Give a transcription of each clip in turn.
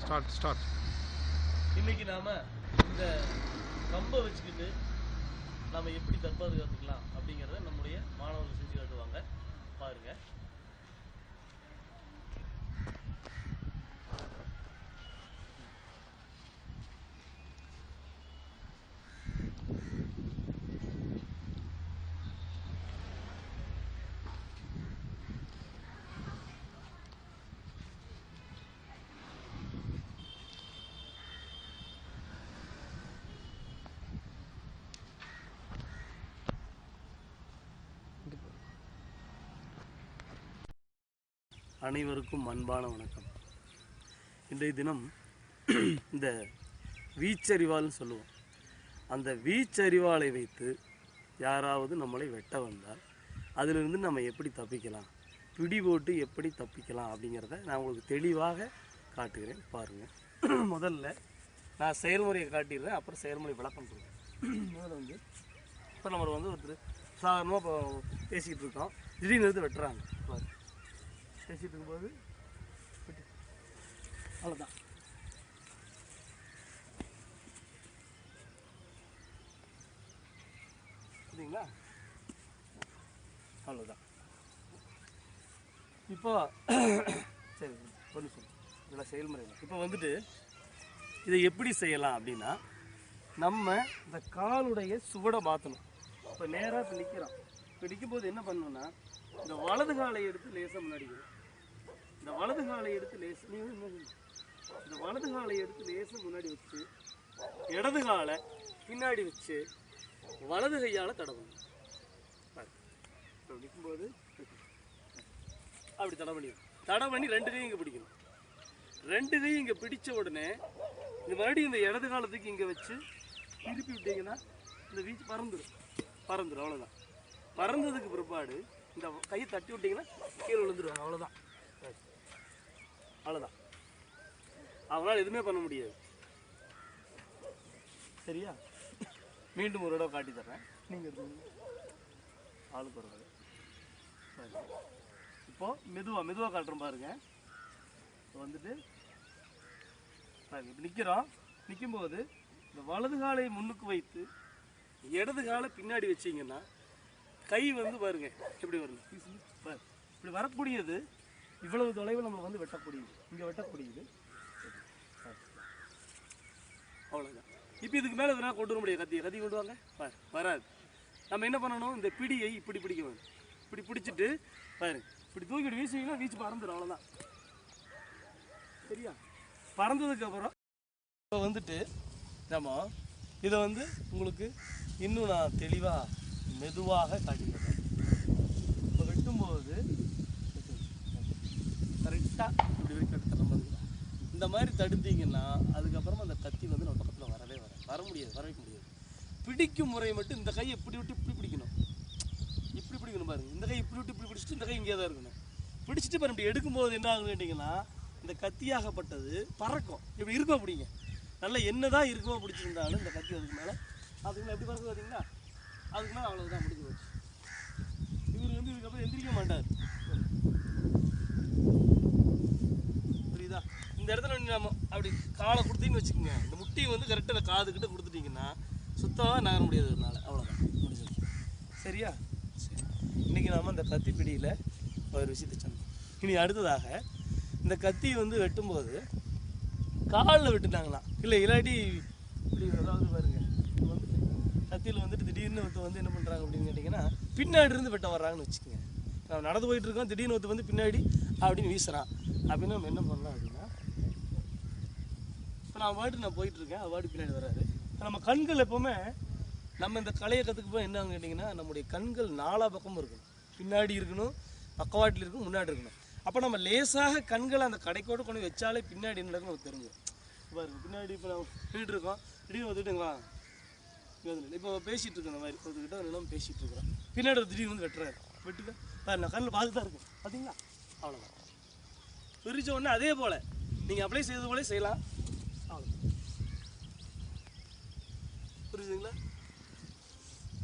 Start. இன்னைக்கு நாம இந்த கம்பை வச்சுக்கிட்டு நாம எப்படி தற்பாதுகாத்துக்கலாம் அப்படிங்கிறத நம்முடைய மாணவர்கள் செஞ்சு காட்டுவாங்க, பாருங்க. அனைவருக்கும் அன்பான வணக்கம். இன்றைய தினம் இந்த வீச்சறிவால்னு சொல்லுவோம். அந்த வீச்சறிவாலை வைத்து யாராவது நம்மளை வெட்ட வந்தால் அதிலிருந்து நம்ம எப்படி தப்பிக்கலாம், பிடி போட்டு எப்படி தப்பிக்கலாம் அப்படிங்கிறத நான் உங்களுக்கு தெளிவாக காட்டுகிறேன், பாருங்கள். முதல்ல நான் செயல்முறையை காட்டிடுறேன், அப்புறம் செயல்முறை விளக்கம் கொடுக்குறேன். முதல்ல இப்போ நம்ம ஒருத்தர் சாதாரணமாக இப்போ பேசிக்கிட்டு இருக்கோம், திடீர்னு எடுத்து வெட்டுறாங்க. பாரு, பேசிகிட்டு இருக்கும்போது அவ்வளோதான். சரிங்களா? அவ்வளோதான். இப்போ சரி சொல்லு இதெல்லாம் செயல்முறை. இப்போ வந்துட்டு இதை எப்படி செய்யலாம் அப்படின்னா, நம்ம இந்த காலுடைய சுவடை மாற்றணும். இப்போ நேராக இப்போ நிற்கிறோம். இப்போ நிற்கும்போது என்ன பண்ணணும்னா, இந்த வலது காலை எடுத்து லேசாக முன்னாடி, இந்த வலது காலை எடுத்து இந்த வலது காலை எடுத்து லேசாக முன்னாடி வச்சு, இடது காலை பின்னாடி வச்சு வலது கையால் தடவணும். நிற்கும்போது அப்படி தடவை பண்ணி ரெண்டு கையும் இங்கே பிடிக்கணும். ரெண்டு கையும் இங்கே பிடிச்ச உடனே இந்த மறுபடியும் இந்த இடது காலத்துக்கு இங்கே வச்சு திருப்பி விட்டீங்கன்னா இந்த வீச்சு பறந்துடும். அவ்வளோதான். பறந்ததுக்கு பிற்பாடு இந்த கையை தட்டி விட்டிங்கன்னா கீழே விழுந்துருவாங்க. அவ்வளோதான். அவங்களால் எதுவுமே பண்ண முடியாது. சரியா? மீண்டும் ஒரு இடம் காட்டி தர்றேன், நீங்கள் ஆளுக்கு ஒரு வகை. இப்போது மெதுவாக காட்டுறோம் பாருங்க. இப்போ வந்துட்டு இப்படி நிற்கிறோம். நிற்கும்போது இந்த வலது காலை முன்னுக்கு வைத்து இடது காலை பின்னாடி வச்சிங்கன்னா கை வந்து பாருங்க எப்படி வருது. இப்படி வரக்கூடியது இவ்வளவு தொலைவில் நம்ம வந்து வெட்டக்கூடியது, இங்கே வெட்டக்கூடியது. அவ்வளோதான். இப்போ இதுக்கு மேலே இதெல்லாம் கொண்டு வர முடியாது. கத்தி கொண்டு வாங்க, வராது. நம்ம என்ன பண்ணணும், இந்த பிடியை இப்படி பிடிக்க வேணும். இப்படி பிடிச்சிட்டு பாருங்க, இப்படி தூக்கிட்டு வீசிங்கன்னா வீச்சு பறந்துடும். அவ்வளோதான். சரியா? பறந்ததுக்கப்புறம் இப்போ வந்துட்டு நம்ம இதை வந்து உங்களுக்கு இன்னும் நான் தெளிவாக மெதுவாக காட்டிக்கிறேன். இப்போ வெட்டும்போது கரெக்டாக இப்படி வைக்க இந்த மாதிரி தடுத்தீங்கன்னா அதுக்கப்புறமா அந்த கத்தி வந்து நம்ம பக்கத்தில் வர முடியாது, வைக்க முடியாது. பிடிக்கும் முறை மட்டும் இந்த கையை இப்படி விட்டு இப்படி பிடிக்கணும். இப்படி பிடிக்கணும் பாருங்க. இந்த கை இப்படி விட்டு இப்படி பிடிச்சிட்டு இந்த கை இங்கே தான் இருக்கணும். பிடிச்சிட்டு பாருங்க, இப்படி எடுக்கும்போது என்ன ஆகும் கேட்டிங்கன்னா, இந்த கத்தியாகப்பட்டது பறக்கும். இப்படி இருக்கும். அப்படிங்க நல்லா என்னதான் இருக்குமோ பிடிச்சிருந்தாலும் இந்த கத்தி அதுக்கு மேலே எப்படி பறக்க பார்த்தீங்கன்னா அதுக்கு மேலே அவ்வளோதான், முடிஞ்சு போச்சு. இவர் வந்து இதுக்கப்புறம் எந்திரிக்க மாட்டார். புரியுதா? இந்த இடத்துல நம்ம அப்படி காலை கொடுத்தீங்கன்னு வச்சுக்கோங்க, இந்த முட்டியை வந்து கரெக்டாக அந்த காதுக்கிட்ட கொடுத்துட்டிங்கன்னா சுத்தமாக நகர முடியாது. அதனால அவ்வளோதான், முடிஞ்சது. சரியா? சரி. இன்றைக்கி நாம் இந்த கத்தி பிடியில் ஒரு விஷயத்தை சொன்னோம். இனி அடுத்ததாக இந்த கத்தி வந்து வெட்டும்போது காலில் வெட்டுனாங்களாம் இல்லை, இல்லாட்டி இப்படி ஏதாவது பாருங்க, கத்தியில் வந்துட்டு திடீர்னு ஒருத்தர் வந்து என்ன பண்ணுறாங்க அப்படின்னு கேட்டிங்கன்னா, பின்னாடி இருந்து வெட்ட வர்றாங்கன்னு வச்சுக்கோங்க. நம்ம நடந்து போயிட்டு இருக்கோம், திடீர்னு ஒருத்தர் வந்து பின்னாடி அப்படின்னு வீசுகிறான். அப்படின்னு நம்ம என்ன பண்ணலாம் அப்படின்னா, இப்போ நான் போயிட்டுருக்கேன், அது பின்னாடி வராது. நம்ம கண்கள் எப்போவுமே நம்ம இந்த கலையை கற்றுக்க போய் என்னன்னு கேட்டிங்கன்னா, நம்முடைய கண்கள் நாலா பக்கமும் இருக்கணும். பின்னாடி இருக்கணும், பக்கவாட்டில் இருக்கணும், முன்னாடி இருக்கணும். அப்போ நம்ம லேசாக கண்களை அந்த கடைக்கோடு கொண்டு வச்சாலே பின்னாடி என்ன நடக்குன்னு நமக்கு தெரிஞ்சிடும். பாருங்க, பின்னாடி இப்போ நம்ம நின்றுட்டு இருக்கோம், திடீர்னு வந்துட்டுங்களா இப்போ பேசிகிட்டு இருக்கேன். இந்த மாதிரி ஒருத்தர்கிட்ட நிலம் பேசிகிட்டு இருக்கிறோம், பின்னாடி ஒரு திடீர்னு வந்து வெட்டுறாரு. வெட்டுக்க பாரு, நான் கண்ணில் பார்த்து தான் இருக்கேன். பார்த்தீங்களா? அவ்வளோதான். பிரித்த உடனே அதே போல் நீங்கள் அப்ளை செய்தது போலே செய்யலாம். அவ்வளோ. புரியுதுங்களா?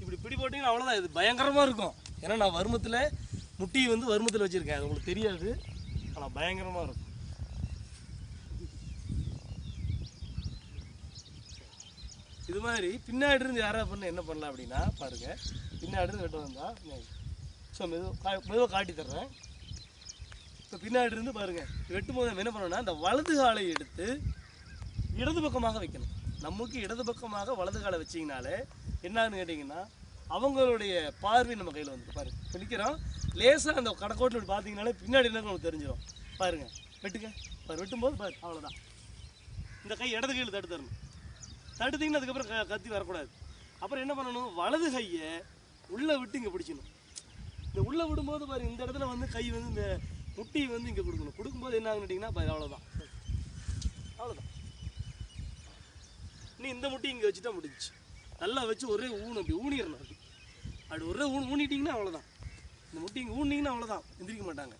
இப்படி பிடி போட்டிங்கன்னா அவ்வளோதான். இது பயங்கரமாக இருக்கும். ஏன்னா நான் வருமத்தில் முட்டியை வந்து வருமத்தில் வச்சுருக்கேன், அது உங்களுக்கு தெரியாது. ஆனால் பயங்கரமாக இருக்கும். இது மாதிரி பின்னாடி இருந்து யாராவது பண்ண என்ன பண்ணலாம் அப்படின்னா பாருங்க, பின்னாடி இருந்து வெட்ட வந்தா ஸோ மெதுவாக காட்டி தர்றேன். இப்போ பின்னாடி இருந்து பாருங்க, வெட்டும் போது நம்ம என்ன பண்ணணும்னா இந்த வலது காலை எடுத்து இடது பக்கமாக வைக்கணும். நமக்கு இடது பக்கமாக வலது காலை வச்சிங்கனாலே என்னன்னு கேட்டிங்கன்னா அவங்களுடைய பார்வை நம்ம கையில் வந்துட்டு பாருங்க. இப்போ நிற்கிறோம், லேசாக அந்த கடைக்கோட்டில் இப்படி பார்த்தீங்கனாலே பின்னாடி என்ன நமக்கு தெரிஞ்சிடும். பாருங்க, வெட்டுங்க பாரு, வெட்டும்போது பாரு, அவ்வளோதான். இந்த கை இடது கையில் தட்டு தரணும். தடுத்தீங்கன்னா அதுக்கப்புறம் கத்தி வரக்கூடாது. அப்புறம் என்ன பண்ணணும், வலது கையை உள்ளே விட்டு இங்கே பிடிக்கணும். இந்த உள்ளே விடும்போது பாரு, இந்த இடத்துல வந்து கை வந்து இந்த முட்டி வந்து இங்கே கொடுக்கணும். கொடுக்கும்போது என்ன ஆகுன்னு கேட்டிங்கன்னா பாரு, அவ்வளோதான், அவ்வளோதான். நீ இந்த முட்டி இங்கே வச்சுட்டா முடிஞ்சிச்சு. நல்லா வச்சு ஒரே அப்படி ஊனிடணும். அப்படி ஒரே ஊனிட்டிங்கன்னா அவ்வளோதான். இந்த முட்டி இங்கே ஊனிங்கன்னா அவ்வளோதான், எந்திரிக்க மாட்டாங்க.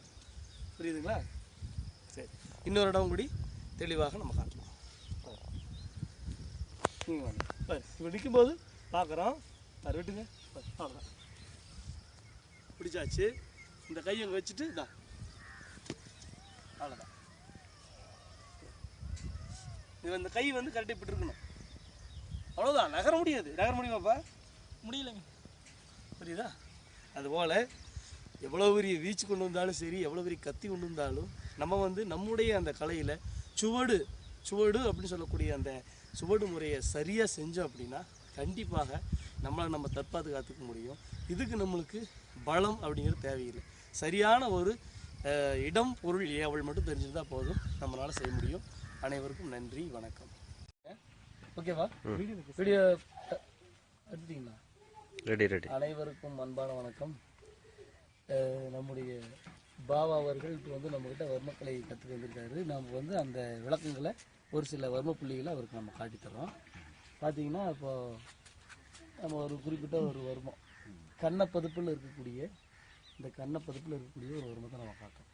புரியுதுங்களா? சரி, இன்னொரு இடம் கூடி தெளிவாக நம்ம காட்டலாம். நீங்கள் வாங்க பாரு, இப்போ நிற்கும்போது பார்க்குறோம் பாரு, விட்டுங்க பாரு, அவ்வளோதான், பிடிச்சாச்சு. இந்த கையை வச்சுட்டு தான், அவ்வளோதான். இது இந்த கை வந்து கரெக்டாக இப்படி இருக்கணும், அவ்வளோதான். நகர முடியாது. நகர முடியுமாப்பா? முடியலைங்க. புரியுதா? அதுபோல் எவ்வளோ பெரிய வீச்சு கொண்டு வந்தாலும் சரி, எவ்வளோ பெரிய கத்தி கொண்டு வந்தாலும் நம்ம வந்து நம்முடைய அந்த கலையில் சுவடு அப்படின்னு சொல்லக்கூடிய அந்த சுவடு முறையை சரியாக செஞ்சோம் அப்படின்னா கண்டிப்பாக நம்மளை நம்ம தற்பாதுகாத்துக்க முடியும். இதுக்கு நம்மளுக்கு பலம் அப்படிங்கிறது தேவையில்லை. சரியான ஒரு இடம், பொருள், ஏவல் மட்டும் தெரிஞ்சிருந்தால் போதும், நம்மளால் செய்ய முடியும். அனைவருக்கும் நன்றி, வணக்கம். ஓகேவா? வீடியோ எடுத்துட்டீங்களா? ரெடி. அனைவருக்கும் அன்பான வணக்கம். நம்முடைய பாபா அவர்கள் இப்போ வந்து நம்மக்கிட்ட வர்மக்கலை கற்றுக்க வந்திருக்காரு. நம்ம வந்து அந்த விளக்கங்களை ஒரு சில வர்ம புள்ளிகளை அவருக்கு நம்ம காட்டித்தரோம். பார்த்தீங்கன்னா இப்போது நம்ம ஒரு குறிப்பிட்ட ஒரு வர்மம் கண்ணப்பதுப்பில் இருக்கக்கூடிய ஒரு வர்மத்தை நம்ம காட்டுறோம்.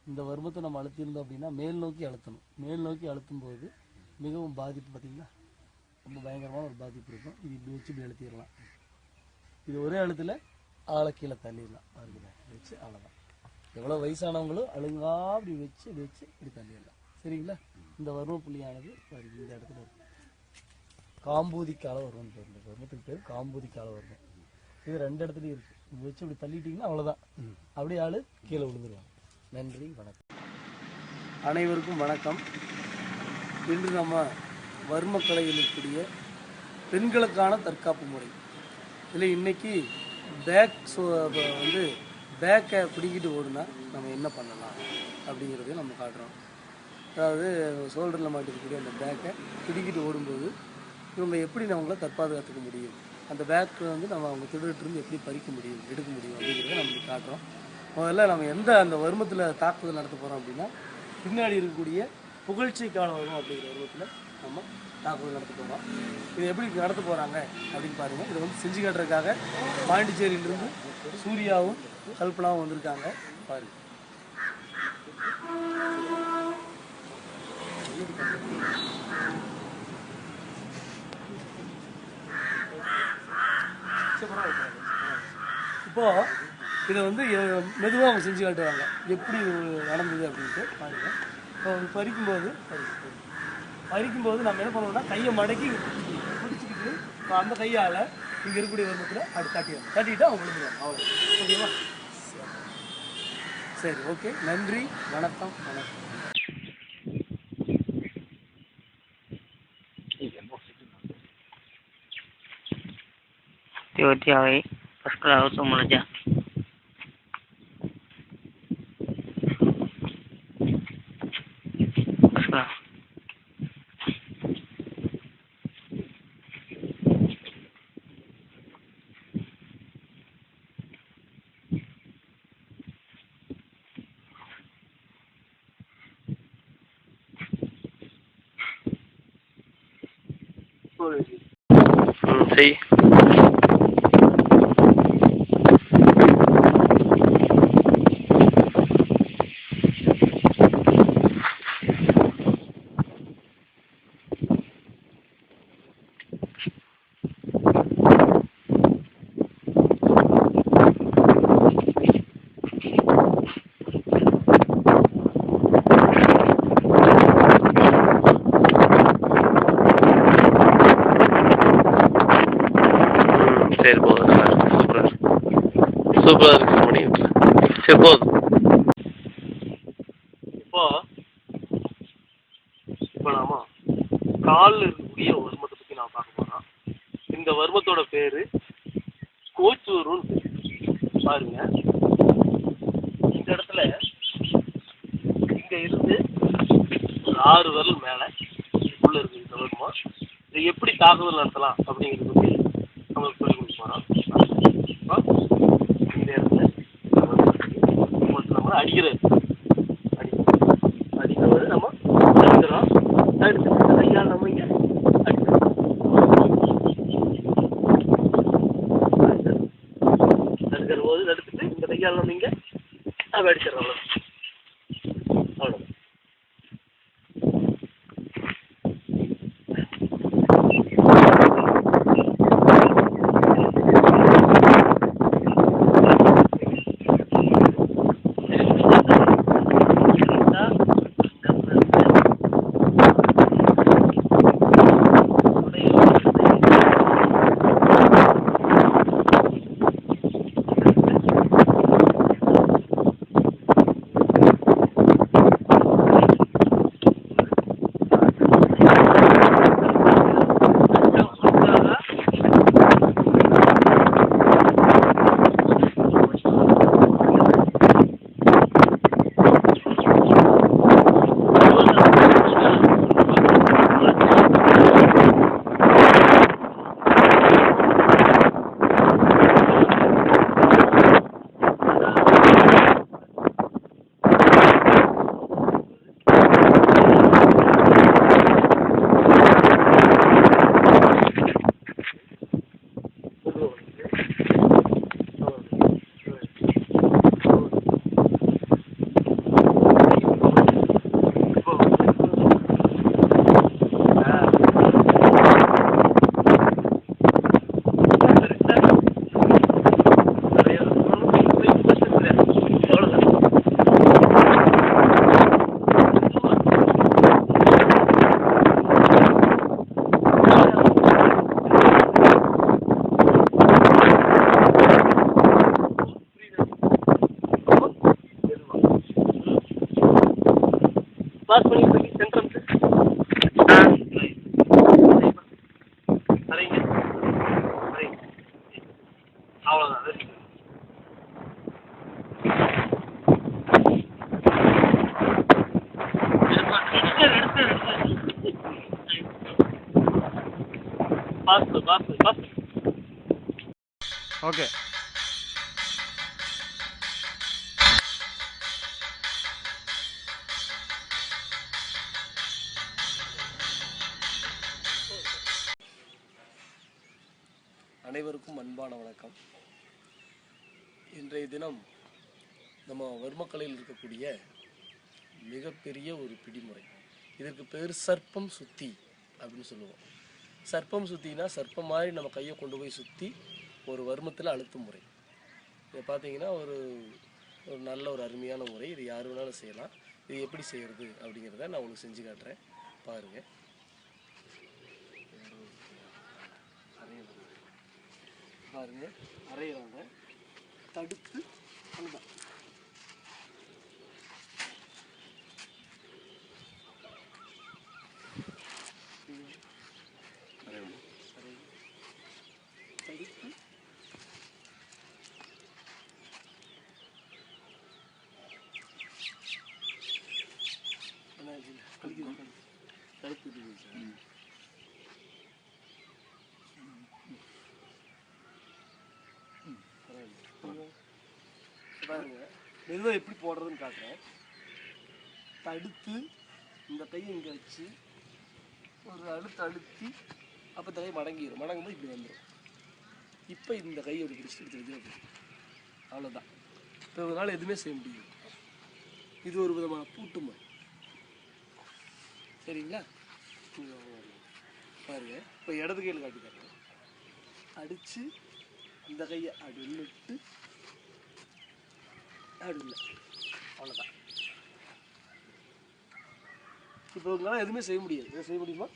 இந்த வர்மத்தை நம்ம அழுத்தியிருந்தோம் அப்படின்னா மேல் நோக்கி அழுத்தணும். மேல் நோக்கி அழுத்தும்போது மிகவும் பாதிப்பு, பார்த்திங்கன்னா ரொம்ப பயங்கரமான ஒரு பாதிப்பு இருக்கும். இது இப்படி வச்சு இப்படி அழுத்திடலாம். இது ஒரே அழுத்தில் ஆளை கீழே தள்ளிடலாம். பாருங்க, வச்சு அவ்வளோதான். எவ்வளோ வயசானவங்களும் அழுங்கா அப்படி வச்சு இப்படி தள்ளிடலாம். சரிங்களா? இந்த வர்ம புள்ளியானது பாருங்க இந்த இடத்துல இருக்கு. காம்பூதிக்கால வர்மம் பேர். இந்த வர்மத்துக்கு பேர் காம்பூதிக்கால வர்மம். இது ரெண்டு இடத்துலையும் இருக்குது. இது வச்சு இப்படி தள்ளிட்டிங்கன்னா அவ்வளோதான், அப்படியே ஆள் கீழே விழுந்துருவாங்க. நன்றி, வணக்கம். அனைவருக்கும் வணக்கம். இன்று நம்ம வர்மக்கலையில் இருக்கக்கூடிய பெண்களுக்கான தற்காப்பு முறை இதில் இன்றைக்கி வந்து பேக்கை பிடிக்கிட்டு ஓடுனா நம்ம என்ன பண்ணலாம் அப்படிங்கிறதையும் நம்ம காட்டுறோம். அதாவது ஷோல்டரில் மாட்டிருக்கக்கூடிய அந்த பேக்கை பிடிக்கிட்டு ஓடும்போது இவங்க எப்படி நம்மளை தற்பாதுகாத்துக்க முடியும், அந்த பேக்கை வந்து நம்ம அவங்க திருடிட்டு எப்படி எடுக்க முடியும் அப்படிங்கிறத நம்ம காட்டுறோம். முதல்ல நம்ம அந்த வர்மத்தில் தாக்குதல் நடத்த போகிறோம் அப்படின்னா பின்னாடி இருக்கக்கூடிய புகழ்ச்சிக்கான வரும் அப்படிங்கிற வர்மத்தில் நம்ம தாக்குதல் நடத்த போகிறோம். இது எப்படி நடத்த போகிறாங்க அப்படின்னு பாருங்கள். இதை வந்து செஞ்சு காட்டுறதுக்காக பாண்டிச்சேரியிலிருந்து சூர்யாவும் கல்பனாவும் வந்திருக்காங்க. பாருங்கள். இப்போது இதை வந்து மெதுவாக அவங்க செஞ்சு காட்டுவாங்க எப்படி நடந்தது அப்படின்ட்டு பாருங்கள். இப்போ பறிக்கும்போது நம்ம என்ன பண்ணுவோம்னா கையை மடக்கி பிடிச்சிக்கிட்டு இப்போ அந்த கையால் இங்கே இருக்கக்கூடிய வர்மத்தில் அப்படி தட்டிட்டு அவங்க விழுந்துருவாங்க. அவ்வளோ. ஓகேவா? சரி, ஓகே. நன்றி, வணக்கம். Tiba-tiba pas ke laut umur aja. Pas ke laut. Sí. சரி போதும், நல்லா இருக்கு, சூப்பராக இருக்கு, சூப்பராக இருக்கு மணி. சரி போதும். இப்போ இப்போ நாம காலில் இருக்கக்கூடிய வர்மத்தை பற்றி நான் பார்க்க போகிறோம். இந்த வர்மத்தோட பேர் கோச்சூருன்னு பாருங்க. இந்த இடத்துல இங்கே இருந்து ஒரு 6 விரல் மேலே உள்ள இருக்குது இந்த வர்மம். இதை எப்படி தாக்குதல் நடத்தலாம் அப்படிங்கிறத பற்றி நம்ம சொல்லிக் கொடுக்க போகிறோம். இந்த இடத்துல நம்ம அடிக்கிறது அடிக்கிறது நம்ம தடுக்கிறோம். தடுத்துட்டு கையால் நம்ம இங்கே அடிக்கிறோம். தடுக்கிற போது தடுத்துட்டு இந்த கையால் நம்ம இங்கே அப்படி அடிச்சிடறோம். அவ்வளோ பாஸ் பண்ணி சென்ட்ரன்ஸ் சரிங்க சரிங்க அவ்வளோதான். Pass pass pass. ஓகே. அனைவருக்கும் அன்பான வணக்கம். இன்றைய தினம் நம்ம வர்மக்கலையில் இருக்கக்கூடிய மிகப்பெரிய ஒரு பிடிமுறை. இதற்கு பேர் சர்ப்பம் சுத்தி அப்படின்னு சொல்லுவோம். சர்ப்பம் சுத்தினா சர்ப்பம் மாதிரி நம்ம கையை கொண்டு போய் சுற்றி ஒரு வர்மத்தில் அழுத்தும் முறை. இதை பார்த்தீங்கன்னா ஒரு நல்ல ஒரு அருமையான முறை. இது யார் வேணாலும் செய்யலாம். இது எப்படி செய்கிறது அப்படிங்கிறத நான் உங்களுக்கு செஞ்சு காட்டுறேன், பாருங்கள். பாருங்க, அரையிறாங்க, தடுத்து அழுதான். தடுத்து தடுத்து பாருங்க. மெதுவாக எப்படி போடுறதுன்னு காட்டுறேன். தடுத்து இந்த கையை இங்கே வச்சு ஒரு அழுத்தி அப்போ கையை மடங்கிடும். மடங்கும்போது இப்படி வந்துடும். இப்போ இந்த கையை அப்படி பிடிச்சிட்டு எடுத்து அவ்வளோதான். இப்போ இவங்களால எதுவுமே செய்ய முடியும். இது ஒரு விதமான பூட்டு முறை. சரிங்களா? பாருங்க, இப்போ இடது கையில் காட்டிக்காங்க. அடித்து இந்த கையை அப்படி உள்ளிட்டு அப்படி இல்லை, அவ்வளோதான். இப்போ உங்களால் எதுவுமே செய்ய முடியாது. செய்ய முடியுமா?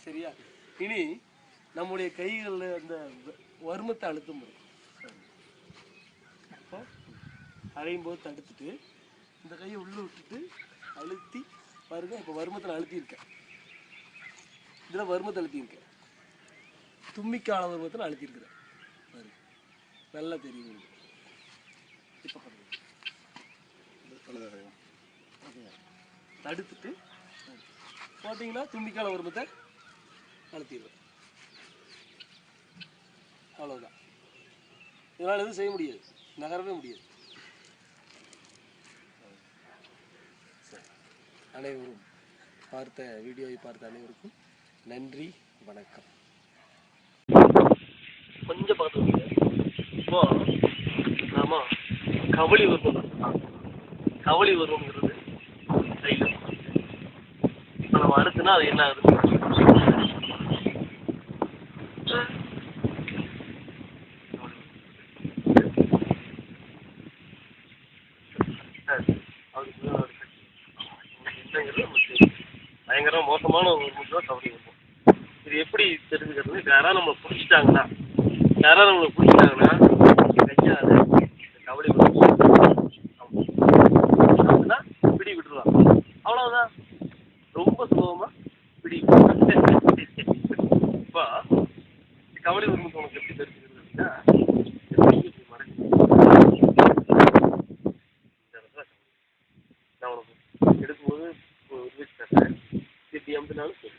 சரியா? இனி நம்முடைய கைகளில் அந்த வருமத்தை அழுத்தும் முறை. அப்போ அரையும் போது தடுத்துட்டு இந்த கையை உள்ளே விட்டுட்டு அழுத்தி பாருங்க. இப்போ வருமத்தில் அழுத்தியிருக்கேன், இதில் வருமத்தை அழுத்தியிருக்கேன், தும்பிக்கால வருமத்தில் அழுத்தியிருக்கிறேன் பாருங்க, நல்லா தெரியும். இப்போ தடுத்துட்டு போட்டிங்கன்னா தும்பிக்கால வருமத்தை அழுத்திடுவேன். அவ்வளோதான். இதனால் எதுவும் செய்ய முடியாது, நகரவே முடியாது. அனைவரும் வீடியோவை பார்த்த அனைவருக்கும் நன்றி, வணக்கம். கொஞ்சம் பார்த்துக்கோங்க. இப்போ நாம கவளி வருவங்கிறது கையில் நம்ம அடுத்துனா அது என்ன ஆகுது? பயங்கர மோசமான ஒரு முறை கவலை இருக்கும். இது எப்படி தெரிஞ்சுக்கிறது? யாராவது நம்மளை பிடிச்சிட்டாங்கன்னா கையால் கவலை அப்படின்னா பிடி விட்டுருவாங்க. அவ்வளோதான், ரொம்ப சுலபமாக பிடி. இப்போ கவலை வரும்போது உனக்கு எப்படி தெரிஞ்சுக்கிறது அப்படின்னா நான் உனக்கு எடுக்கும்போது திருப்பி அமுத்தினாலும் சரி.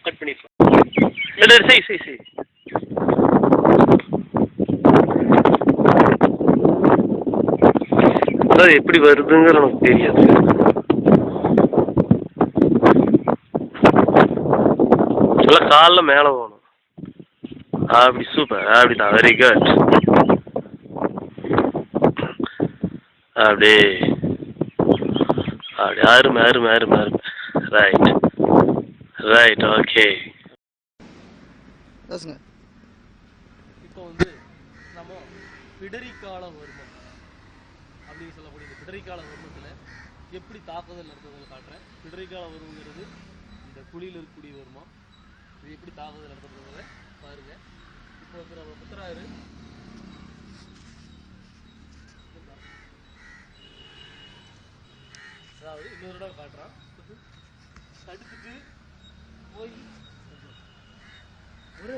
கட் பண்ணிடலாம். சரி. அதாவது எப்படி வருதுங்கிற நமக்கு தெரியாது. நல்லா காலில் மேலே போகணும். அப்படி சூப்பர், அப்படிதான், வெரி குட். அப்படியே அருமை. Right, okay. இப்போ வந்து நம்ம பிடரிக்கால வருமம் அப்படின்னு சொல்லக்கூடிய இந்த பிடரிக்கால வருமத்தில் எப்படி தாக்குதல் நடத்துறதுன்னு காட்டுறேன். பிடரிக்கால வருமங்கிறது இந்த குழியில் இருக்கக்கூடிய வருமம். இது எப்படி தாக்குதல் நடத்துறதுங்கிறத பாருங்க. இப்போ வந்து நம்ம குத்துறாரு. அதாவது இன்னொரு இடம் காட்டுறான். தடுத்துட்டு போய் ஒரே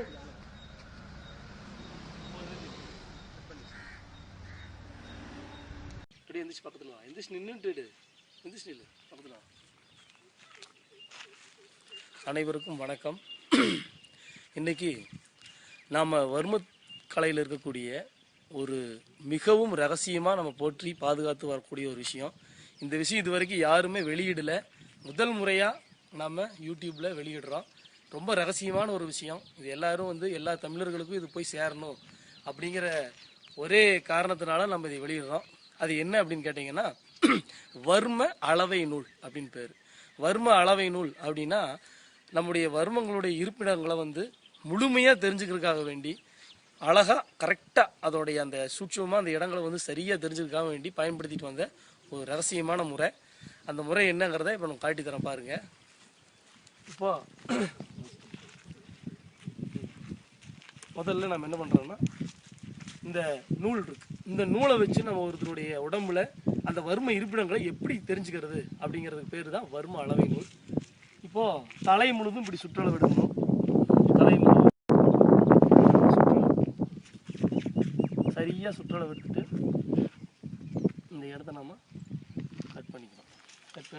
இப்படி எந்திரிச்சு பக்கத்தில் வா. எந்திரிச்சு நின்றுட்டு நில்லு பக்கத்தில். அனைவருக்கும் வணக்கம். இன்னைக்கு நாம் வர்மக்கலையில் இருக்கக்கூடிய ஒரு மிகவும் ரகசியமாக நம்ம போற்றி பாதுகாத்து வரக்கூடிய ஒரு விஷயம். இந்த விஷயம் இது வரைக்கும் யாருமே வெளியிடலை. முதல் முறையாக நம்ம யூடியூப்பில் வெளியிடுறோம். ரொம்ப ரகசியமான ஒரு விஷயம். இது எல்லாரும் வந்து எல்லா தமிழர்களுக்கும் இது போய் சேரணும் அப்படிங்கிற ஒரே காரணத்தினால நம்ம இதை வெளியிடுறோம். அது என்ன அப்படின்னு கேட்டிங்கன்னா வர்ம அளவை நூல் அப்படின்னு பேர். வர்ம அளவை நூல் அப்படின்னா நம்முடைய வர்மங்களுடைய இருப்பிடங்களை வந்து முழுமையாக தெரிஞ்சுக்கிறதுக்காக வேண்டி அழகாக கரெக்டாக அதோடைய அந்த சூட்சமாக அந்த இடங்களை வந்து சரியாக தெரிஞ்சுக்கிறதுக்காக வேண்டி பயன்படுத்திட்டு வந்த ஒரு ரகசியமான முறை. அந்த முறை என்னங்கிறத இப்போ நம்ம காட்டி தரேன் பாருங்கள். இப்போ முதல்ல நம்ம என்ன பண்ணுறோம்னா இந்த நூல் இருக்கு, இந்த நூலை வச்சு நம்ம ஒருத்தருடைய உடம்புல அந்த வர்ம இருப்பிடங்களை எப்படி தெரிஞ்சுக்கிறது அப்படிங்கிறதுக்கு பேர் தான் வர்ம அளவை நூல். இப்போது தலை முழுதும் இப்படி சுற்றளவு எடுக்கணும். தலை முழுதும் சரியாக சுற்றளவு எடுத்துட்டு இந்த இடத்த நம்ம கட் பண்ணிக்கிறோம். கட்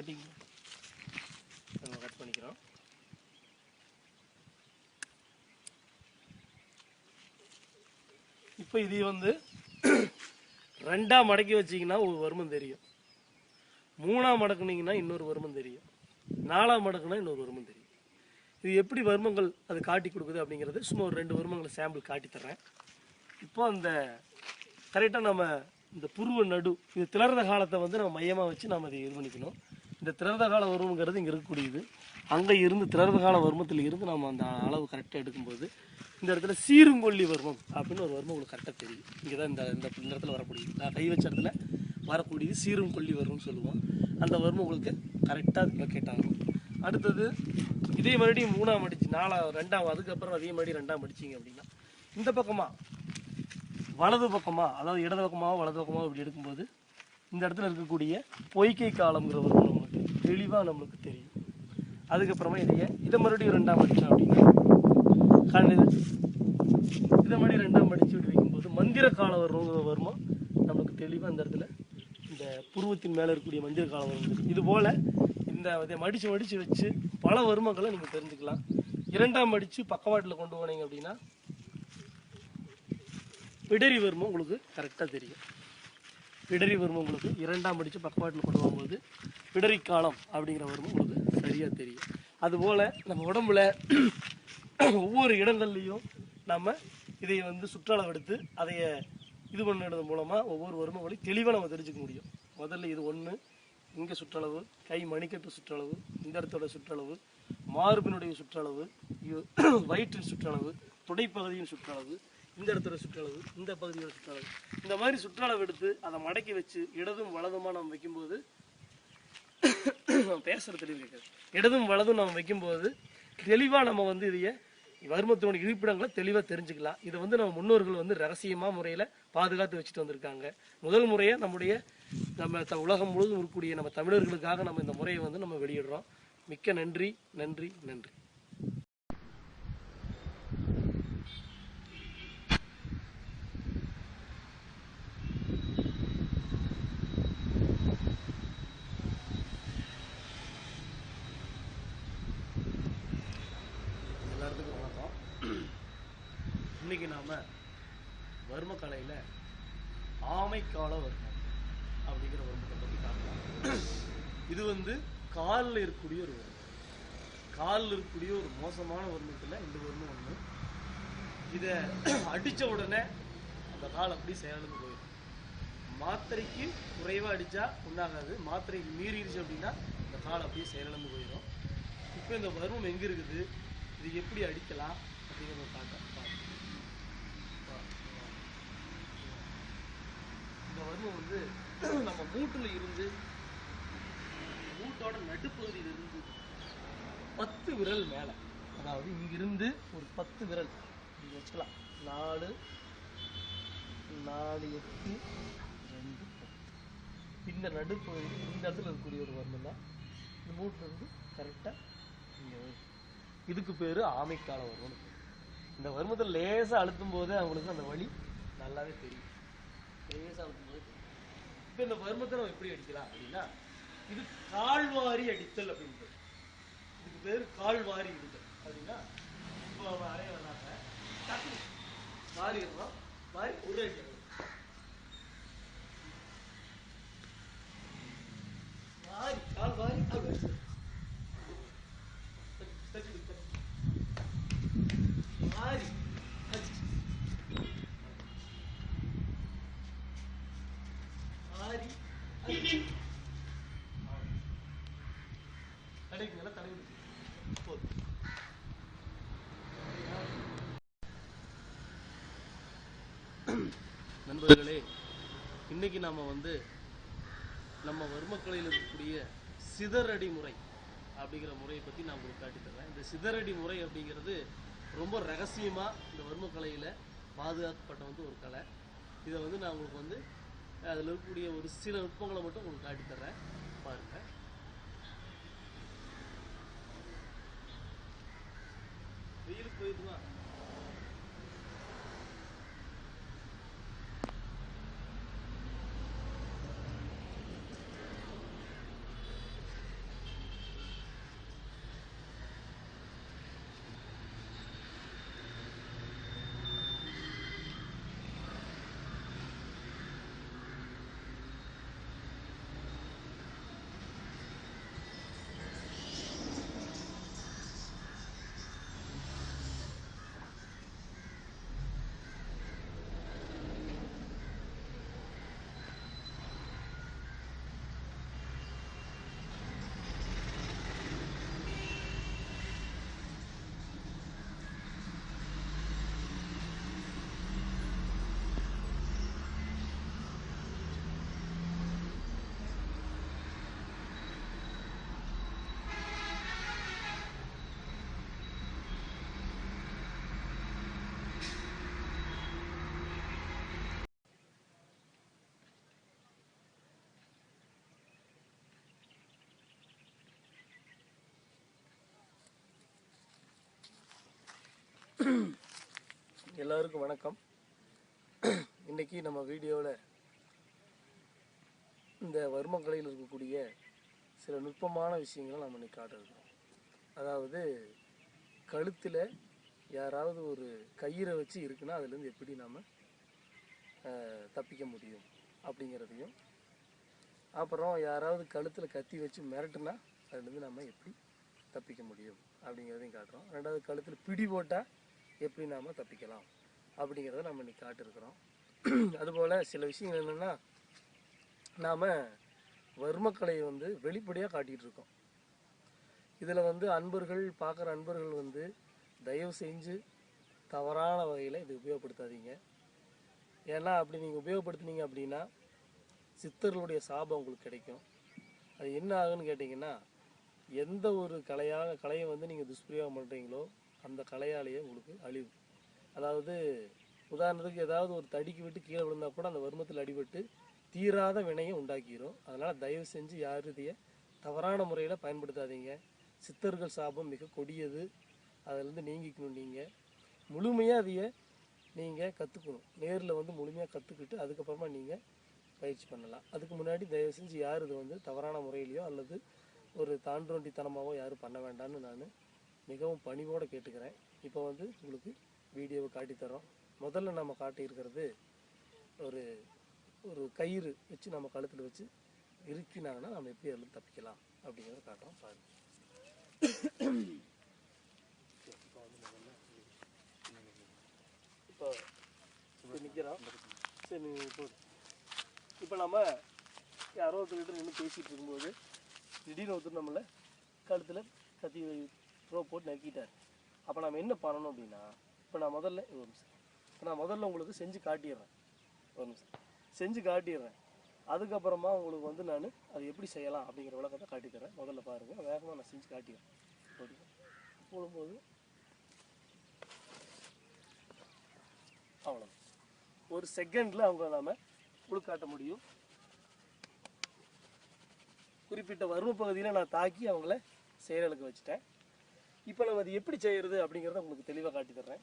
பண்ணிக்கிறோம். இப்போ இது வந்து 2ஆ மடக்கி வச்சிங்கன்னா ஒரு வர்மம் தெரியும், 3ஆ மடக்குனீங்கன்னா இன்னொரு வர்மம் தெரியும். 4ஆம் அடுக்குனா இன்னொரு வர்மம் தெரியும். இது எப்படி வர்மங்கள் அது காட்டி கொடுக்குது அப்படிங்கிறது சும்மா ஒரு 2 வர்மங்களை சாம்பிள் காட்டி தர்றேன். இப்போ அந்த கரெக்டாக நம்ம இந்த புருவ நடு இது திறந்த காலத்தை வந்து நம்ம மையமாக வச்சு நம்ம அதை இது பண்ணிக்கணும். இந்த திறந்த கால வர்மங்கிறது இங்கே இருக்கக்கூடியது. அங்கே இருந்து திறந்த கால வர்மத்தில் இருந்து நம்ம அந்த அளவு கரெக்டாக எடுக்கும்போது இந்த இடத்துல சீருங்கொல்லி வர்மம் அப்படின்னு ஒரு வர்மம் உங்களுக்கு கரெக்டாக தெரியும். இங்கே தான் இந்த இடத்துல வரக்கூடியது, நான் கை வச்ச இடத்துல வரக்கூடியது சீருங்கொல்லி வர்மம்னு சொல்லுவோம். அந்த வர்மம் உங்களுக்கு கரெக்டாக லொக்கேட் ஆகும். அடுத்தது இதே மறுபடியும் 3ஆம் அடிச்சு 2ஆம் அதுக்கப்புறம் அதே மாதிரி 2ஆம் அடிச்சிங்க அப்படின்னா இந்த பக்கமாக வலது பக்கமாக, அதாவது இடது பக்கமாக வலது பக்கமாக இப்படி எடுக்கும்போது இந்த இடத்துல இருக்கக்கூடிய பொய்க்கை காலம்ங்கிற ஒரு நம்மளுக்கு தெளிவாக நம்மளுக்கு தெரியும். அதுக்கப்புறமா இதை மறுபடியும் 2ஆம் அடித்தோம் அப்படின்னா இதை மறுபடியும் 2ஆம் அடித்து இப்படி வைக்கும்போது மந்திர கால வருமம் நம்மளுக்கு தெளிவாக இந்த இடத்துல இந்த புருவத்தின் மேலே இருக்கக்கூடிய மந்திர காலம் வரும். இது போல் இதை மடித்து வச்சு பல வர்மங்களை நீங்கள் தெரிஞ்சுக்கலாம். 2ஆம் அடித்து பக்கவாட்டில் கொண்டு போனீங்க அப்படின்னா பிடரி வர்மம் உங்களுக்கு கரெக்டாக தெரியும். பிடரி வர்மம் உங்களுக்கு 2ஆம் அடித்து பக்கவாட்டில் கொண்டு போகும்போது பிடரி காலம் அப்படிங்கிற வர்மம் உங்களுக்கு சரியாக தெரியும். அதுபோல் நம்ம உடம்புல ஒவ்வொரு இடங்கள்லையும் நம்ம இதை வந்து சுற்றளவு எடுத்து அதைய இது பண்ணுறது மூலமாக ஒவ்வொரு வர்மங்களையும் தெளிவாக நம்ம தெரிஞ்சுக்க முடியும். முதல்ல இது 1, இங்கே சுற்றளவு, கை மணிக்கட்டு சுற்றளவு, இந்த இடத்தோட சுற்றளவு, மார்பினுடைய சுற்றளவு, வயிற்றின் சுற்றளவு, துடைப்பகுதியின் சுற்றளவு, இந்த இடத்தோட சுற்றளவு, இந்த பகுதியோட சுற்றளவு, இந்த மாதிரி சுற்றளவு எடுத்து அதை மடக்கி வச்சு இடதும் வலதுமாக நம்ம வைக்கும்போது பேசுகிற தெளிவு கேட்குது. இடதும் வலதும் நம்ம வைக்கும்போது தெளிவாக நம்ம வந்து இதைய வர்மத்தினுடைய இருப்பிடங்களை தெளிவாக தெரிஞ்சுக்கலாம். இதை வந்து நம்ம முன்னோர்கள் வந்து ரகசியமாக முறையில் பாதுகாத்து வச்சுட்டு வந்திருக்காங்க. முதல் முறையாக நம்ம உலகம் முழுவதும் இருக்கக்கூடிய நம்ம தமிழர்களுக்காக நம்ம இந்த முறையை வந்து நம்ம வெளியிடுறோம். மிக்க நன்றி நன்றி நன்றி. எல்லாத்துக்கும் வணக்கம். இன்னைக்கு நாம வர்மக்கலையில் ஆமைக்கால வர்மம் அப்படிங்கிற வர்மத்தை பற்றி பார்க்கலாம். இது வந்து காலில் இருக்கக்கூடிய ஒரு வர்மம். காலில் இருக்கக்கூடிய ஒரு மோசமான வர்மத்தில் இந்த வர்மம் ஒன்று. இதை அடித்த உடனே அந்த கால் அப்படி செயலுக்கு போயிடும். மாத்திரைக்கு குறைவாக அடித்தா ஒன்றாகாது, மாத்திரைக்கு மீறிடுச்சு அப்படின்னா இந்த கால் அப்படியே செயலிழந்து போயிடும். இப்போ இந்த வர்மம் எங்கே இருக்குது, இது எப்படி அடிக்கலாம் அப்படிங்கிறத பார்க்க. இந்த வர்மம் வந்து நம்ம மூட்டில் இருந்து மூட்டோட நடுப்பகுதியிலிருந்து 10 விரல் மேலே, அதாவது இங்கிருந்து ஒரு 10 விரல் நீங்கள் வச்சுக்கலாம். 4, 8, 2, 10. இந்த நடுப்பகுதி இந்த இடத்துல இருக்கக்கூடிய ஒரு வர்மம் தான். இந்த மூட்டிலிருந்து கரெக்டாக இங்கே இதுக்கு பேர் ஆமைக்கால வர்மம். இந்த வர்மத்தில் லேசாக அழுத்தும் போது அவங்களுக்கு அந்த வலி நல்லாவே தெரியும். லேசாக அழுத்தும் போது இப்போ இந்த வர்மத்தை நம்ம எப்படி அடிக்கலாம் அப்படின்னா, இது கால்வாரி அடித்தல் அப்படின்றது. இதுக்கு பேர் கால்வாரி அடித்தல் அப்படின்னா, இப்போ அறைய வர்றாங்க டக்கு வாரி இருந்தோம், வாரி ஒரு அடி வாரி கால் வாரி அப்படி வாரி வாரி கடைக்கு நல்லா தடவி போதும். நண்பர்களே, இன்னைக்கு நாம வந்து நம்ம வர்மக்கலையில் இருக்கக்கூடிய சிதறடி முறை அப்படிங்கிற முறையை பற்றி நான் உங்களுக்கு காட்டித்தரேன். இந்த சிதறடி முறை அப்படிங்கிறது ரொம்ப ரகசியமாக இந்த வர்மக்கலையில் பாதுகாக்கப்பட்ட வந்து ஒரு கலை. இதை வந்து நான் உங்களுக்கு வந்து அதில் இருக்கக்கூடிய ஒரு சில நுட்பங்களை மட்டும் உங்களுக்கு காட்டித்தரேன், பாருங்கள். வெயிலுக்கு போயிடுமா? எல்லாருக்கும் வணக்கம். இன்னைக்கு நம்ம வீடியோவில் இந்த வர்மக்கலையில் இருக்கக்கூடிய சில நுட்பமான விஷயங்களை நம்ம இன்னைக்கு காட்டிருக்கோம். அதாவது கழுத்தில் யாராவது ஒரு கயிறை வச்சு இருக்குன்னா அதுலேருந்து எப்படி நாம் தப்பிக்க முடியும் அப்படிங்கிறதையும், அப்புறம் யாராவது கழுத்தில் கத்தி வச்சு மிரட்டுனா அதுலேருந்து நம்ம எப்படி தப்பிக்க முடியும் அப்படிங்கிறதையும் காட்டுறோம். ரெண்டாவது கழுத்தில் பிடி போட்டால் எப்படி நாம் தப்பிக்கலாம் அப்படிங்கிறத நம்ம இன்னைக்கு காட்டிருக்கிறோம். அதுபோல் சில விஷயங்கள் என்னென்னா, நாம் வர்மக்கலையை வெளிப்படையாக காட்டிகிட்டு இருக்கோம். இதில் அன்பர்கள் பார்க்குற அன்பர்கள் தயவு செஞ்சு தவறான வகையில் இது உபயோகப்படுத்தாதீங்க. ஏன்னா அப்படி நீங்கள் உபயோகப்படுத்துனீங்க அப்படின்னா சித்தர்களுடைய சாபம் உங்களுக்கு கிடைக்கும். அது என்ன ஆகுன்னு கேட்டிங்கன்னா, எந்த ஒரு கலையை நீங்கள் துஷ்பிரயோகம் பண்ணுறீங்களோ அந்த கலையாலேயே உங்களுக்கு அழிவு. அதாவது உதாரணத்துக்கு ஏதாவது ஒரு தடிக்கு விட்டு கீழே விழுந்தால் கூட அந்த வர்மத்தில் அடிபட்டு தீராத வினையை உண்டாக்கிடும். அதனால் தயவு செஞ்சு யாரும் இதையை தவறான முறையில் பயன்படுத்தாதீங்க. சித்தர்கள் சாபம் மிக கொடியது. அதிலேருந்து நீங்கிக்கணும். நீங்கள் முழுமையாக அதையை நீங்கள் கற்றுக்கணும். நேரில் முழுமையாக கற்றுக்கிட்டு அதுக்கப்புறமா நீங்கள் பயிற்சி பண்ணலாம். அதுக்கு முன்னாடி தயவு செஞ்சு யார் இது தவறான முறையிலையோ அல்லது ஒரு தாண்டோண்டித்தனமாகவோ யாரும் பண்ண வேண்டாம்னு நான் மிகவும் பணிவோடு கேட்டுக்கிறேன். இப்போ உங்களுக்கு வீடியோவை காட்டித்தரோம். முதல்ல நம்ம காட்டியிருக்கிறது ஒரு ஒரு கயிறு வச்சு நம்ம கழுத்தில் வச்சு இருக்கினாங்கன்னா நம்ம எப்படி அதில் தப்பிக்கலாம் அப்படிங்கிறத காட்டுறோம். பாருங்கள். இப்போ நிற்கிறோம். சரி, இப்போ நம்ம யாரோ ஒருத்தர்கிட்ட நின்று பேசிகிட்டு இருக்கும்போது திடீர்னு ஒருத்தர் நம்மளை கழுத்தில் கத்தி ரோப் போட்டு நறுக்கிட்டார். அப்போ நம்ம என்ன பண்ணணும் அப்படின்னா, இப்போ நான் முதல்ல உங்களுக்கு செஞ்சு காட்டிடுறேன். ஒரு நிமிஷம் செஞ்சு காட்டிடுறேன். அதுக்கப்புறமா உங்களுக்கு நான் அதை எப்படி செய்யலாம் அப்படிங்கிற விளக்கத்தை காட்டித்தரேன். முதல்ல பாருங்கள், வேகமாக நான் செஞ்சு காட்டிடுறேன். போடும்போது அவ்வளோ ஒரு செகண்டில் அவங்க நாம் உள்காட்ட முடியும். குறிப்பிட்ட வர்ம பகுதியில் நான் தாக்கி அவங்கள செயலுக்கு வச்சுட்டேன். இப்போ நம்ம அது எப்படி செய்கிறது அப்படிங்கிறத உங்களுக்கு தெளிவாக காட்டி தர்றேன்.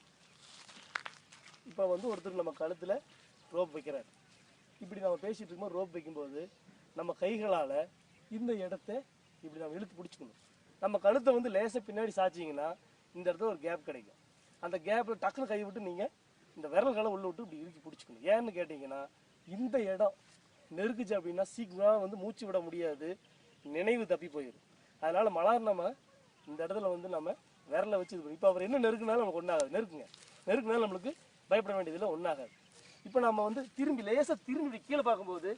இப்போ ஒருத்தர் நம்ம கழுத்தில் ரோப் வைக்கிறார். இப்படி நம்ம பேசிகிட்டு இருக்கும்போது ரோப் வைக்கும்போது நம்ம கைகளால் இந்த இடத்த இப்படி நம்ம இழுத்து பிடிச்சிக்கணும். நம்ம கழுத்தை லேசாக பின்னாடி சாய்ச்சிங்கன்னா இந்த இடத்துல ஒரு கேப் கிடைக்கும். அந்த கேப்பில் டக்குன்னு கை விட்டு நீங்கள் இந்த விரல்களை உள்ள விட்டு இப்படி இறுக்கி பிடிச்சிக்கணும். ஏன்னு கேட்டிங்கன்னா, இந்த இடம் நெருக்குச்சு அப்படின்னா சீக்கிரம் மூச்சு விட முடியாது, நினைவு தப்பி போயிடும். அதனால் மலர் நம்ம இந்த இடத்துல நம்ம விரலை வச்சு இது பண்ணி, இப்போ அவர் என்ன நெருக்குனாலும் நமக்கு ஒன்றாகாது. நெருக்குனாலும் நம்மளுக்கு பயப்பட வேண்டியதில்லை, ஒன்றாகாது. இப்போ நம்ம திரும்பி லேசாக திரும்பி கீழே பார்க்கும்போது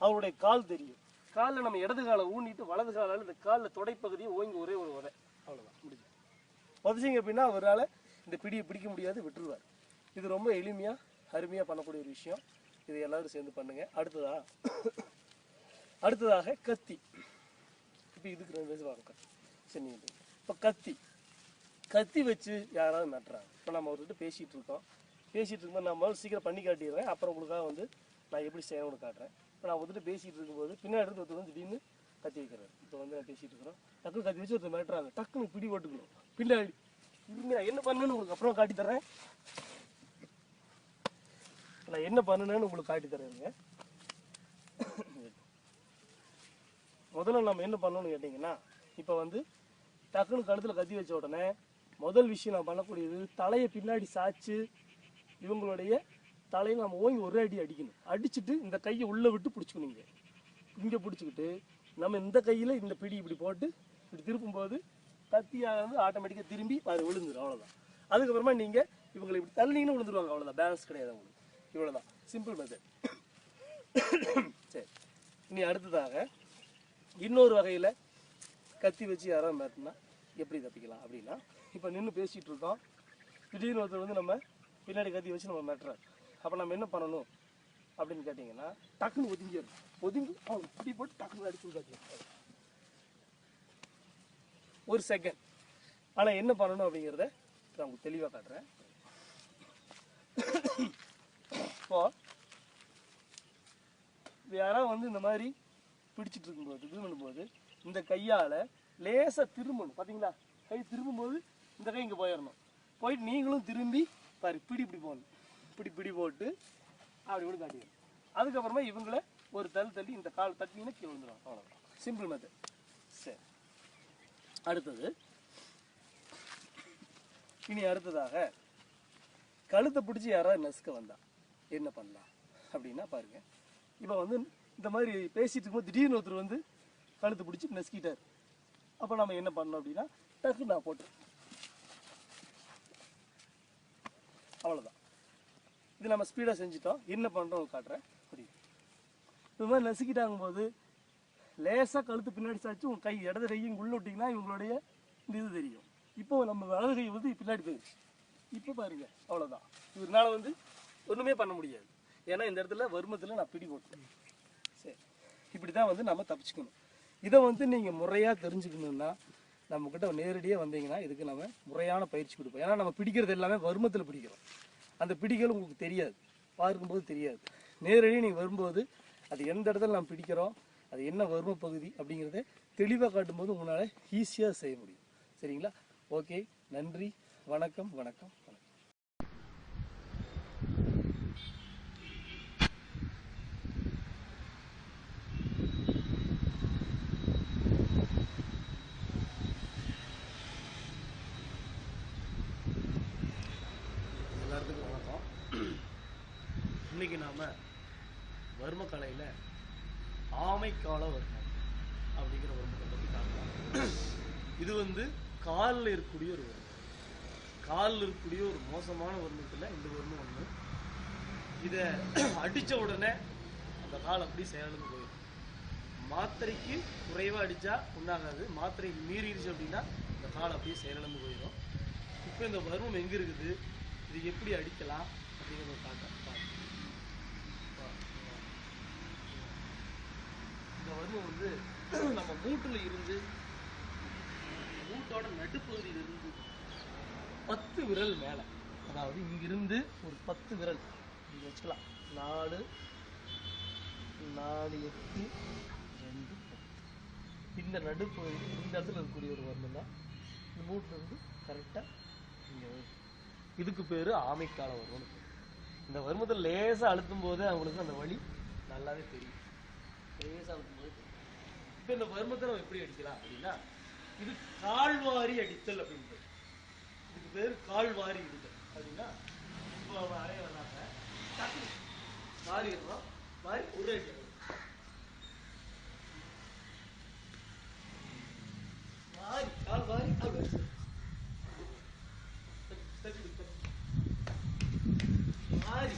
அவருடைய கால் தெரியும். காலில் நம்ம இடது காலை ஊனிட்டு வலது காலால் இந்த காலில் தொடைப்பகுதியை ஓங்கி ஒரே ஒரு உதை, அவ்வளோதான், முடிஞ்சு. உதச்சிங்க அப்படின்னா அவரால் இந்த பிடியை பிடிக்க முடியாது, விட்டுருவார். இது ரொம்ப எளிமையாக அருமையாக பண்ணக்கூடிய ஒரு விஷயம். இது எல்லோரும் சேர்ந்து பண்ணுங்கள். அடுத்ததாக கத்தி. இப்போ இதுக்கு 2 வயசு வாங்க. சரி, இப்போ கத்தி வச்சு யாராவது நட்டுறாங்க. இப்போ நம்ம அவர்கிட்ட பேசிகிட்டு இருக்கும்போது நான் முதல்ல சீக்கிரம் பண்ணி காட்டிடுறேன். அப்புறம் உங்களுக்காக நான் எப்படி செய்யணும்னு காட்டுறேன். இப்போ நான் ஒருத்தர் பேசிகிட்டு இருக்கும்போது பின்னாடி இருந்து ஒருத்தர் திடீர்னு கத்தி வைக்கிறாரு. இப்போ நான் பேசிகிட்டு இருக்கிறோம். டக்குன்னு கத்தி வச்சு ஒருத்தர் மிரட்டுறாங்க. டக்குன்னு பிடி போட்டுக்கணும் பின்னாடி. இது நான் என்ன பண்ணணுன்னு உங்களுக்கு அப்புறம் காட்டித்தரேன். நான் என்ன பண்ணணுன்னு உங்களுக்கு காட்டித்தரேங்க. முதல்ல நம்ம என்ன பண்ணணும்னு கேட்டிங்கன்னா, இப்போ டக்குன்னு கழுத்தில் கத்தி வச்ச உடனே முதல் விஷயம் நான் பண்ணக்கூடியது தலையை பின்னாடி சாய்ச்சி இவங்களுடைய தலையை நம்ம ஓங்கி ஒரு அடி அடிக்கணும். அடிச்சுட்டு இந்த கையை உள்ளே விட்டு பிடிச்சிக்கணும். இங்கே பிடிச்சிக்கிட்டு நம்ம இந்த கையில் இந்த பிடி இப்படி போட்டு இப்படி திருப்பும்போது கத்தியாக ஆட்டோமேட்டிக்காக திரும்பி அது விழுந்துடும். அவ்வளோதான். அதுக்கப்புறமா நீங்கள் இவங்களை இப்படி தள்ளிங்கன்னு விழுந்துருவாங்க. அவ்வளோதான், பேலன்ஸ் கிடையாது உங்களுக்கு. இவ்வளோதான், சிம்பிள் மெத்தட். சரி, இனி அடுத்ததாக இன்னொரு வகையில் கத்தி வச்சு யாராவது மிரட்டினா எப்படி தப்பிக்கலாம் அப்படின்னா, இப்போ நின்று பேசிகிட்டு இருக்கோம். திடீர்னு ஒருத்தர் நம்ம பின்னாடி கத்தி வச்சு நம்ம மிரட்டுறாரு. அப்போ நம்ம என்ன பண்ணணும் அப்படின்னு கேட்டிங்கன்னா, டக்குன்னு ஒதுங்கி அவங்க பிடி போட்டு டக்குன்னு அடிச்சு காட்டி ஒரு செகண்ட். ஆனால் என்ன பண்ணணும் அப்படிங்கிறத நான் உங்களுக்கு தெளிவாக காட்டுறேன். இப்போ யாராவது இந்த மாதிரி பிடிச்சிட்டு இருக்கும்போது இது பண்ணும்போது இந்த கையால் லேசாக திரும்பணும். பார்த்தீங்களா, கை திரும்பும்போது இந்த கை இங்கே போயிடணும். போயிட்டு நீங்களும் திரும்பி பாரு பிடி போடணும். பிடி போட்டு அப்படி கூட காட்டிடும். அதுக்கப்புறமா இவங்கள ஒரு தள்ளி இந்த கால் தட்டினீங்கன்னா கீழே விழுந்துடும். அவ்வளோதான், சிம்பிள் மெத்தட். சரி, அடுத்தது இனி அடுத்ததாக கழுத்தை பிடிச்சி யாராவது நசுக்க வந்தா என்ன பண்ணலாம் அப்படின்னா பாருங்க. இப்போ வந்து இந்த மாதிரி பேசிட்டு இருக்கும்போது திடீர்னு ஒருத்தர் வந்து கழுத்தை பிடிச்சி நசுக்கிட்டார். அப்போ நம்ம என்ன பண்ணணும் அப்படின்னா டக்கு நான் போட்டு அவ்வளோதான். இது நம்ம ஸ்பீடாக செஞ்சுட்டோம். என்ன பண்ணுறோம் காட்டுறேன். அப்படி இது மாதிரி நசுக்கிட்டாங்க போது லேசாக கழுத்து பின்னாடி சாச்சு உங்கள் கை இடது கையும் உள்ள விட்டிங்கன்னா இவங்களுடைய இந்த இது தெரியும். இப்போ நம்ம வலது கை வந்து பின்னாடி போயிடுச்சு. இப்போ பாருங்க, அவ்வளோதான். இவரால் வந்து ஒன்றுமே பண்ண முடியாது. ஏன்னா இந்த இடத்துல வருமத்தில் நான் பிடி போட்டேன். சரி, இப்படி தான் வந்து நம்ம தப்பிச்சுக்கணும். இதை வந்து நீங்கள் முறையாக தெரிஞ்சுக்கணுன்னா நம்மக்கிட்ட நேரடியாக வந்தீங்கன்னா இதுக்கு நம்ம முறையான பயிற்சி கொடுப்போம். ஏன்னா நம்ம பிடிக்கிறது எல்லாமே வருமத்தில் பிடிக்கிறோம். அந்த பிடிகள் உங்களுக்கு தெரியாது, பார்க்கும்போது தெரியாது. நேரடியாக நீங்கள் வரும்போது அது எந்த இடத்துல நம்ம பிடிக்கிறோம், அது என்ன வரும பகுதி அப்படிங்கிறத தெளிவாக காட்டும்போது உங்களால் ஈஸியாக செய்ய முடியும். சரிங்களா? ஓகே, நன்றி, வணக்கம் வணக்கம் வணக்கம். எல்லாத்துக்கும் வணக்கம். இன்னைக்கு நாம வர்மக்கலையில் ஆமைக்கால வர்மம் அப்படிங்கிற வர்மத்தை பற்றி பார்க்கலாம். இது வந்து காலில் இருக்கக்கூடிய ஒரு வர்மம். காலில் இருக்கக்கூடிய ஒரு மோசமான வர்மத்தில் இந்த வர்மம் ஒன்று. இதை அடித்த உடனே அந்த கால் அப்படி செயலுக்கு போயிடும். மாத்திரைக்கு குறைவாக அடித்தா உண்டாகாது, மாத்திரைக்கு மீறிடுச்சு அப்படின்னா இந்த கால் அப்படியே செயலிழந்து போயிடும். இப்போ இந்த வர்மம் எங்கே இருக்குது, இது எப்படி அடிக்கலாம் அப்படிங்கிறத பார்க்க. இந்த வர்மம் வந்து நம்ம மூட்டில் இருந்து, மூட்டோட நடுப்பகுதியிலிருந்து 10 விரல் மேலே, அதாவது இங்கிருந்து ஒரு 10 விரல் இங்கே வச்சுக்கலாம். 4 8 2 10. இந்த நடுப்பகுதி இந்த இடத்துல இருக்கக்கூடிய ஒரு வர்மம் தான். இந்த மூட்டிலிருந்து கரெக்டாக இங்கே வரும். இதுக்கு பேர் ஆமைக்கால வர்மம். இந்த வர்மத்தில் லேசாக அழுத்தும் போது அவங்களுக்கு அந்த வலி நல்லாவே தெரியும். லேசாக அழுத்தும் போது தெரியும். இப்போ இந்த வர்மத்தை நம்ம எப்படி அடிக்கலாம் அப்படின்னா, இது கால்வாரி அடித்தல் அப்படின்றது. இதுக்கு பேர் கால்வாரி அடித்தல் அப்படின்னா, இப்போ அறைய வர்றாங்க, டக்கு வாரிடுறோம், வாரி ஒரு அடி வாரி கால் வாரி அப்படி மாறி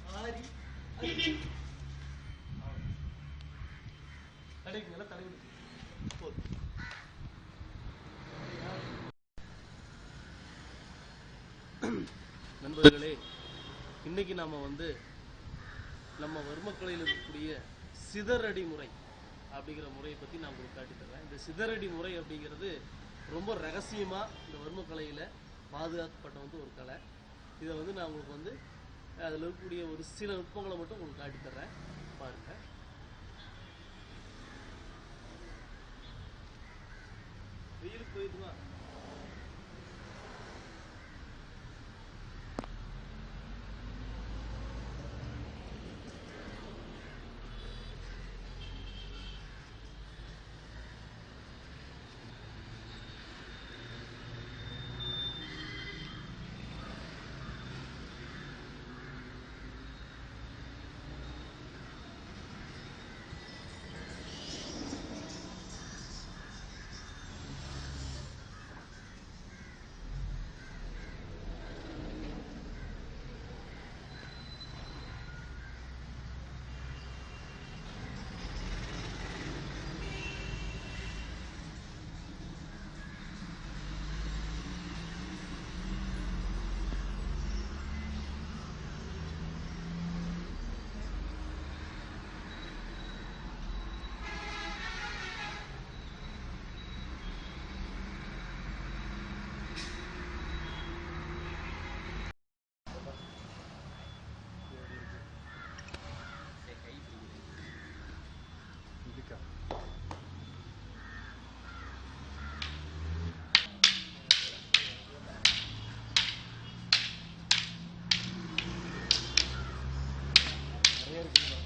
மாறி கடைக்கு மேல தலைவிடு போதும். நண்பர்களே, இன்னைக்கு நாம வந்து நம்ம வர்மக்கலையில் இருக்கக்கூடிய சிதறடி முறை அப்படிங்கிற முறையை பற்றி நான் உங்களுக்கு காட்டித்தரேன். இந்த சிதறடி முறை அப்படிங்கிறது ரொம்ப ரகசியமாக இந்த வர்மக்கலையில் பாதுகாக்கப்பட்ட வந்து ஒரு கலை. இதை வந்து நான் உங்களுக்கு வந்து அதில் இருக்கக்கூடிய ஒரு சில நுட்பங்களை மட்டும் உங்களுக்கு காட்டித்தரேன், பாருங்கள். வெயிலுக்கு போயிடுமா? இருக்குது